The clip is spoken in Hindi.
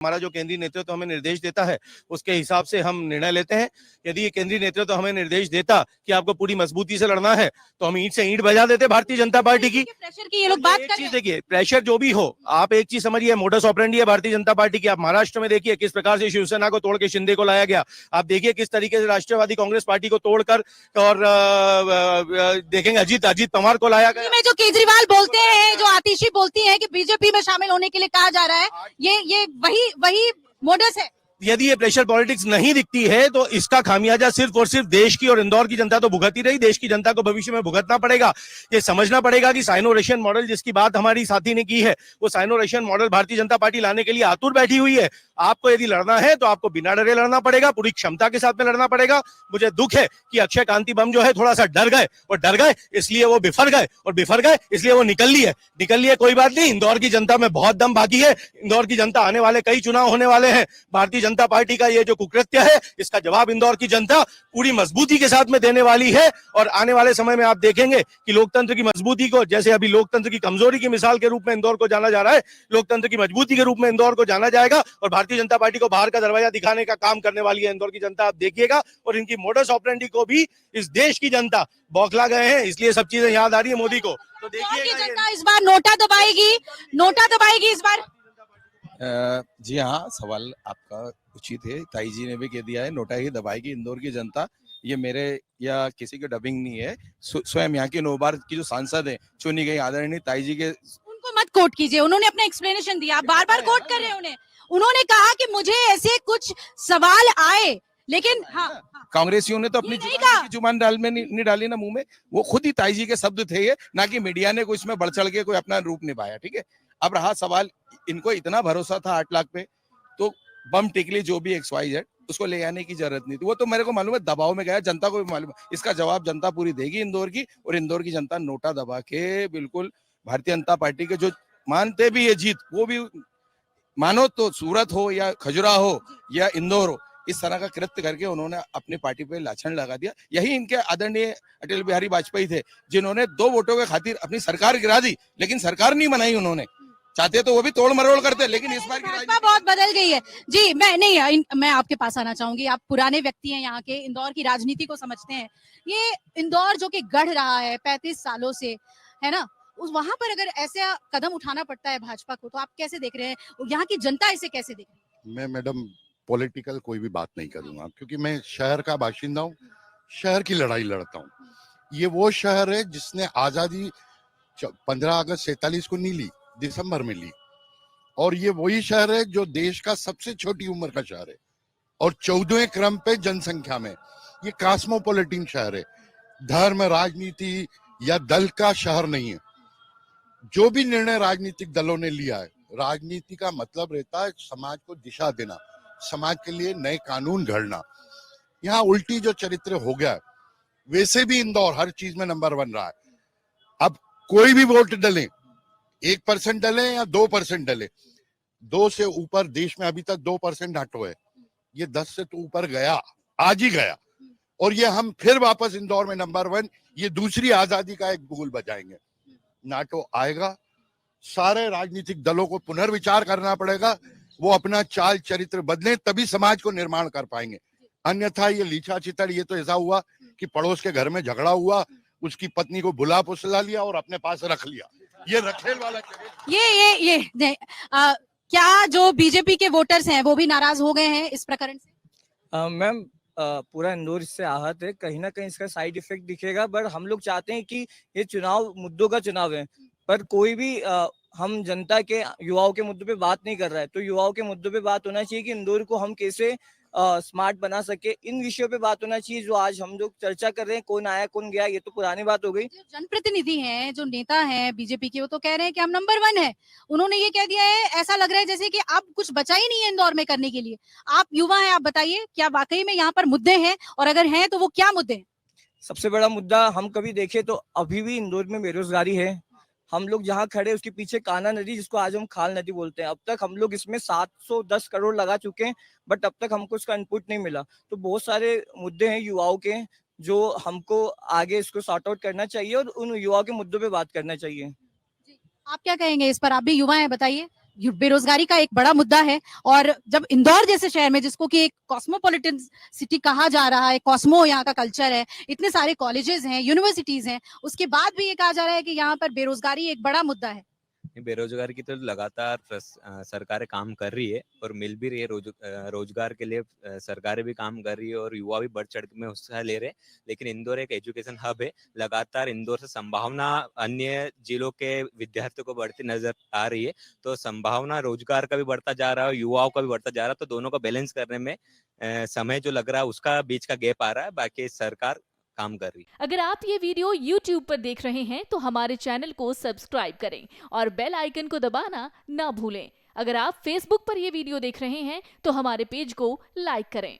हमारा जो केंद्रीय नेतृत्व हमें निर्देश देता है उसके हिसाब से हम निर्णय लेते हैं। यदि ये केंद्रीय नेतृत्व हमें निर्देश देता कि आपको पूरी मजबूती से लड़ना है तो हम ईंट से ईंट बजा देते भारतीय जनता पार्टी की। प्रेशर की ये लोग बात कर रहे हैं। देखिए, प्रेशर जो भी हो, आप एक चीज समझिए, मोडस ऑपरेंडी है भारतीय जनता पार्टी की। आप महाराष्ट्र में देखिए किस प्रकार से शिवसेना को तोड़ के शिंदे को लाया गया। आप देखिए किस तरीके से राष्ट्रवादी कांग्रेस पार्टी को तोड़कर और देखेंगे अजीत पवार को लाया गया। में जो केजरीवाल बोलते हैं, जो आतिशी बोलती है कि बीजेपी में शामिल होने के लिए कहा जा रहा है, ये वही मोडस है। यदि ये प्रेशर पॉलिटिक्स नहीं दिखती है तो इसका खामियाजा सिर्फ और सिर्फ देश की और इंदौर की जनता तो भुगतती रही, देश की जनता को भविष्य में भुगतना पड़ेगा। ये समझना पड़ेगा कि साइनो रशियन मॉडल जिसकी बात हमारी साथी ने की है, वो cyano Russian model Bharatiya Janata party लाने के लिए आतुर बैठी हुई है। आपको यदि लड़ना है तो आपको बिना डरे लड़ना पड़ेगा, पूरी क्षमता के साथ में लड़ना पड़ेगा। मुझे दुख है कि अक्षय कांति बम जो है थोड़ा सा डर गए इसलिए वो बिफर गए इसलिए वो निकल लिए। कोई बात नहीं, इंदौर की जनता में बहुत दम बाकी है। इंदौर की जनता, आने वाले कई चुनाव होने वाले हैं, भारतीय जनता पार्टी का ये जो कुकृत्य है इसका जवाब इंदौर की जनता पूरी मजबूती के साथ में देने वाली है। और आने वाले समय में आप देखेंगे कि लोकतंत्र की मजबूती को, जैसे अभी लोकतंत्र की कमजोरी की मिसाल के रूप में इंदौर को जाना जा रहा है, लोकतंत्र की मजबूती के रूप में इंदौर को जाना जाएगा। और भारतीय जनता पार्टी को बाहर का दरवाजा दिखाने का काम करने वाली है इंदौर की जनता, आप देखिएगा। और इनकी मोडस ऑपरेंडी को भी इस देश की जनता बौखला गए हैं, इसलिए सब चीजें याद आ रही है मोदी को। तो देखिए जनता इस बार नोटा दबाएगी इस बार। जी हाँ, सवाल आपका उचित है। ताई जी ने भी कह दिया है, नोटा ही दबाएगी इंदौर की जनता। ये मेरे या किसी की डबिंग नहीं है, स्वयं यहाँ की 9 बार की जो सांसद है चुनी गई आदरणीय ताई जी के। उनको मत कोट कीजिए, उन्होंने अपना एक्सप्लेनेशन दिया, आप बार बार कोट कर रहे हैं उन्होंने कहा कि मुझे ऐसे कुछ सवाल आए, लेकिन हाँ, कांग्रेसियों ने तो अपनी जुबान नहीं डाली ना मुंह में। वो खुद ही ताई जी के शब्द थे ये, ना कि मीडिया ने कोई इसमें बढ़ चढ़ के कोई अपना रूप निभाया। ठीक है, अब रहा सवाल, इनको इतना भरोसा था 8 लाख पे, तो बम टिकली जो भी XYZ उसको ले आने की जरूरत नहीं थी। वो तो मेरे को मालूम है दबाव में गया, जनता को भी मालूम है। इसका जवाब जनता पूरी देगी इंदौर की, और इंदौर की जनता नोटा दबा के बिल्कुल भारतीय जनता पार्टी के जो मानते भी ये जीत, वो भी मानो तो सूरत हो या खजुराहो हो या इंदौर हो, इस तरह का कृत्य करके उन्होंने अपनी पार्टी पे लाछन लगा दिया। यही इनके आदरणीय अटल बिहारी वाजपेयी थे, जिन्होंने 2 वोटों के खातिर अपनी सरकार गिरा दी, लेकिन सरकार नहीं बनाई उन्होंने। चाहते तो वो भी तोड़ मरोड़ करते, लेकिन इस बार की भाजपा बहुत बदल गई है। जी, मैं आपके पास आना चाहूंगी। आप पुराने व्यक्ति हैं, यहाँ के इंदौर की राजनीति को समझते हैं। ये इंदौर जो कि गढ़ रहा है 35 सालों से, है ना, उस वहां पर अगर ऐसा कदम उठाना पड़ता है भाजपा को, तो आप कैसे देख रहे हैं, यहाँ की जनता इसे कैसे देख रही है? मैं मैडम पॉलिटिकल कोई भी बात नहीं करूंगा, क्योंकि मैं शहर का बाशिंदा हूँ, शहर की लड़ाई लड़ता हूँ। ये वो शहर है जिसने आजादी 15 अगस्त 47 को नहीं ली, दिसंबर में ली। और ये वही शहर है जो देश का सबसे छोटी उम्र का शहर है और 14वें क्रम पे जनसंख्या में। ये कॉस्मोपॉलिटन शहर है, धर्म राजनीति या दल का शहर नहीं है। जो भी निर्णय राजनीतिक दलों ने लिया है, राजनीति का मतलब रहता है समाज को दिशा देना, समाज के लिए नए कानून घड़ना। यहाँ उल्टी जो चरित्र हो गया है, वैसे भी इंदौर हर चीज में नंबर 1 रहा है। अब कोई भी वोट डले, 1% डले या 2% डले, 2 से ऊपर देश में अभी तक 2% नाटो है। ये 10 से तो ऊपर गया, आज ही गया। और ये हम फिर वापस इंदौर में नंबर 1, ये दूसरी आजादी का एक बुगुल बजाएंगे। नाटो आएगा, सारे राजनीतिक दलों को पुनर्विचार करना पड़ेगा, वो अपना चाल चरित्र बदलें, तभी समाज को निर्माण कर पाएंगे। अन्यथा ये लीचा चितड़, ये तो ऐसा हुआ कि पड़ोस के घर में झगड़ा हुआ, उसकी पत्नी को बुला पुसला लिया और अपने पास रख लिया। ये रखेल वाला ये क्या जो बीजेपी के वोटर्स हैं वो भी नाराज हो गए हैं इस प्रकरण से? मैम, पूरा इंदौर इससे आहत है। कहीं ना कहीं इसका साइड इफेक्ट दिखेगा, बट हम लोग चाहते हैं कि ये चुनाव मुद्दों का चुनाव है, पर कोई भी हम जनता के, युवाओं के मुद्दों पे बात नहीं कर रहा है। तो युवाओं के मुद्दों पे बात होना चाहिए कि इंदौर को हम कैसे स्मार्ट बना सके, इन विषयों पे बात होना चाहिए। जो आज हम लोग चर्चा कर रहे हैं, कौन आया कौन गया, ये तो पुरानी बात हो गई। जो जनप्रतिनिधि हैं, जो नेता हैं बीजेपी के, वो तो कह रहे हैं कि हम नंबर 1 है। उन्होंने ये कह दिया है, ऐसा लग रहा है जैसे कि अब कुछ बचा ही नहीं है इंदौर में करने के लिए। आप युवा हैं, आप बताइए क्या वाकई में यहाँ पर मुद्दे हैं, और अगर हैं तो वो क्या मुद्दे हैं? सबसे बड़ा मुद्दा हम कभी देखें तो अभी भी इंदौर में बेरोजगारी है। हम लोग जहाँ खड़े उसके पीछे कान्हा नदी, जिसको आज हम खाल नदी बोलते हैं, अब तक हम लोग इसमें 710 करोड़ लगा चुके हैं, बट अब तक हमको इसका इनपुट नहीं मिला। तो बहुत सारे मुद्दे हैं युवाओं के, जो हमको आगे इसको सॉर्ट आउट करना चाहिए और उन युवाओं के मुद्दों पे बात करना चाहिए। आप क्या कहेंगे इस पर? आप भी युवा हैं, बताइए। बेरोजगारी का एक बड़ा मुद्दा है। और जब इंदौर जैसे शहर में, जिसको कि एक कॉस्मोपॉलिटन सिटी कहा जा रहा है, कॉस्मो यहाँ का कल्चर है, इतने सारे कॉलेजेस हैं, यूनिवर्सिटीज हैं, उसके बाद भी ये कहा जा रहा है कि यहाँ पर बेरोजगारी एक बड़ा मुद्दा है। बेरोजगारी की तो लगातार सरकारें काम कर रही है और मिल भी रही है। रोजगार के लिए सरकारें भी काम कर रही है और युवा भी बढ़ चढ़ में हिस्सा ले रहे हैं। लेकिन इंदौर एक एजुकेशन हब है, लगातार इंदौर से संभावना अन्य जिलों के विद्यार्थियों को बढ़ती नजर आ रही है। तो संभावना रोजगार का भी बढ़ता जा रहा है, युवाओं का भी बढ़ता जा रहा है। तो दोनों का बैलेंस करने में समय जो लग रहा है उसका बीच का गैप आ रहा है। बाकी सरकार काम कर रही है। अगर आप ये वीडियो YouTube पर देख रहे हैं तो हमारे चैनल को सब्सक्राइब करें और बेल आइकन को दबाना ना भूलें। अगर आप Facebook पर ये वीडियो देख रहे हैं तो हमारे पेज को लाइक करें।